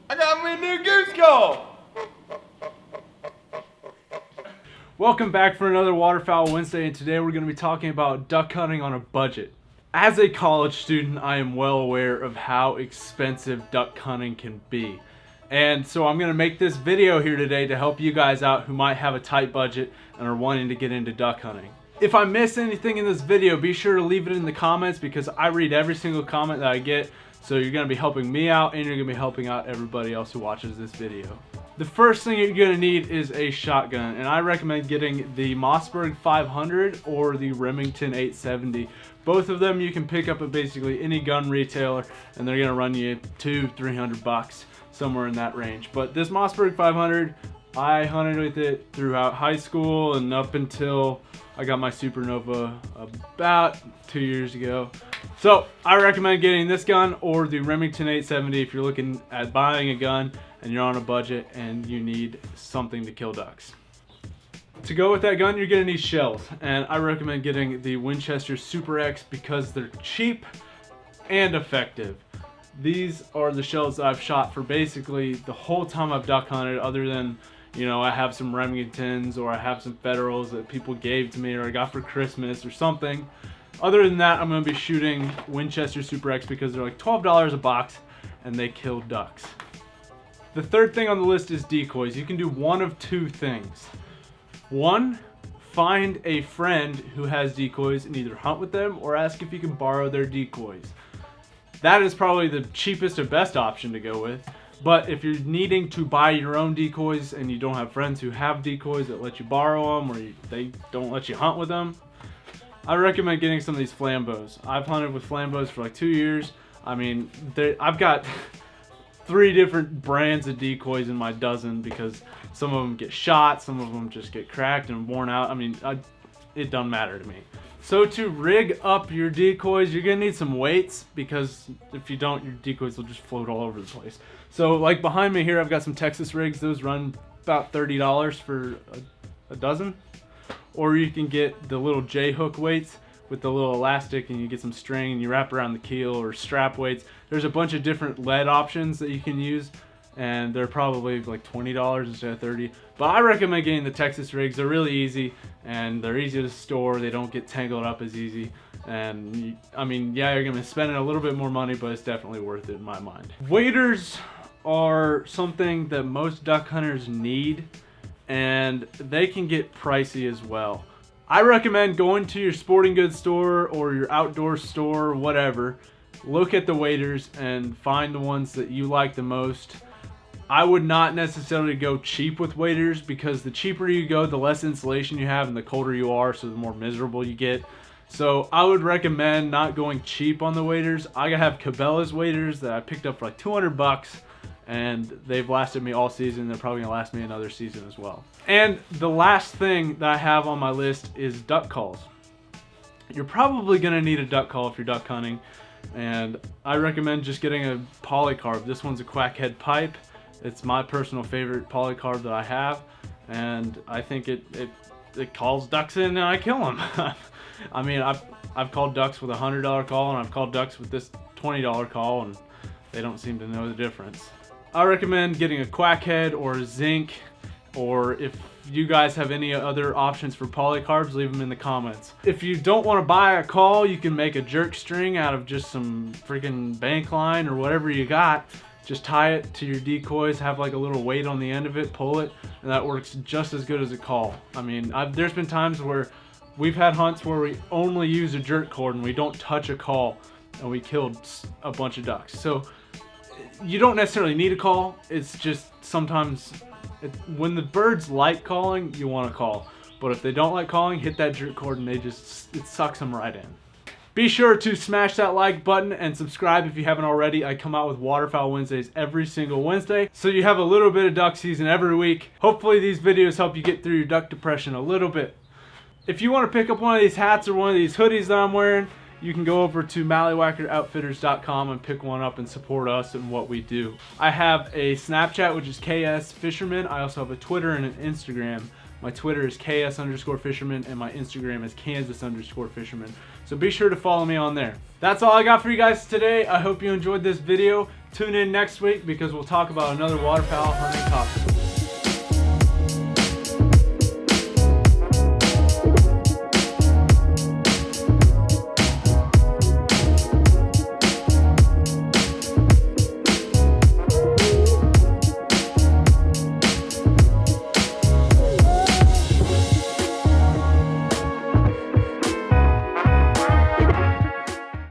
I got me a new goose call! Welcome back for another Waterfowl Wednesday, and today we're going to be talking about duck hunting on a budget. As a college student, I am well aware of how expensive duck hunting can be. And so I'm going to make this video here today to help you guys out who might have a tight budget and are wanting to get into duck hunting. If I miss anything in this video, be sure to leave it in the comments because I read every single comment that I get. So you're going to be helping me out and you're going to be helping out everybody else who watches this video. The first thing you're going to need is a shotgun, and I recommend getting the Mossberg 500 or the Remington 870. Both of them you can pick up at basically any gun retailer and they're going to run you $200-300, somewhere in that range. But this Mossberg 500, I hunted with it throughout high school and up until I got my Supernova about 2 years ago. So I recommend getting this gun or the Remington 870 if you're looking at buying a gun and you're on a budget and you need something to kill ducks. To go with that gun, you're gonna need shells, and I recommend getting the Winchester Super X because they're cheap and effective. These are the shells that I've shot for basically the whole time I've duck hunted, other than, you know, I have some Remingtons or I have some Federals that people gave to me or I got for Christmas or something. Other than that, I'm going to be shooting Winchester Super X because they're like $12 a box and they kill ducks. The third thing on the list is decoys. You can do one of two things. One, find a friend who has decoys and either hunt with them or ask if you can borrow their decoys. That is probably the cheapest or best option to go with. But if you're needing to buy your own decoys and you don't have friends who have decoys that let you borrow them or they don't let you hunt with them, I recommend getting some of these Flambos. I've hunted with Flambos for like 2 years. I mean, I've got 3 different brands of decoys in my dozen because some of them get shot, some of them just get cracked and worn out. I mean, it doesn't matter to me. So to rig up your decoys, you're gonna need some weights because if you don't, your decoys will just float all over the place. So like behind me here, I've got some Texas rigs. Those run about $30 for a dozen. Or you can get the little J-hook weights with the little elastic and you get some string and you wrap around the keel, or strap weights. There's a bunch of different lead options that you can use and they're probably like $20 instead of $30. But I recommend getting the Texas rigs. They're really easy and they're easy to store. They don't get tangled up as easy. And I mean, yeah, you're gonna be spending a little bit more money, but it's definitely worth it in my mind. Waders are something that most duck hunters need, and they can get pricey as well. I recommend going to your sporting goods store or your outdoor store, whatever. Look at the waders and find the ones that you like the most. I would not necessarily go cheap with waders because the cheaper you go, the less insulation you have and the colder you are, so the more miserable you get. So I would recommend not going cheap on the waders. I have Cabela's waders that I picked up for like $200. And they've lasted me all season. They're probably gonna last me another season as well. And the last thing that I have on my list is duck calls. You're probably gonna need a duck call if you're duck hunting, and I recommend just getting a polycarb. This one's a quackhead pipe. It's my personal favorite polycarb that I have, and I think it calls ducks in and I kill them. I mean, I've called ducks with a $100 call and I've called ducks with this $20 call, and they don't seem to know the difference. I recommend getting a quackhead or a zinc, or if you guys have any other options for polycarbs, leave them in the comments. If you don't want to buy a call, you can make a jerk string out of just some freaking bank line or whatever you got. Just tie it to your decoys, have like a little weight on the end of it, pull it, and that works just as good as a call. I mean, there's been times where we've had hunts where we only use a jerk cord and we don't touch a call, and we killed a bunch of ducks. So you don't necessarily need a call. It's just sometimes when the birds like calling, you want to call. But if they don't like calling, hit that jerk cord and it sucks them right in. Be sure to smash that like button and subscribe if you haven't already. I come out with Waterfowl Wednesdays every single Wednesday, so you have a little bit of duck season every week. Hopefully these videos help you get through your duck depression a little bit. If you want to pick up one of these hats or one of these hoodies that I'm wearing, you can go over to mallywhackeroutfitters.com and pick one up and support us and what we do. I have a Snapchat, which is KS Fisherman. I also have a Twitter and an Instagram. My Twitter is KS_Fisherman and my Instagram is Kansas_Fisherman. So be sure to follow me on there. That's all I got for you guys today. I hope you enjoyed this video. Tune in next week because we'll talk about another waterfowl hunting topic.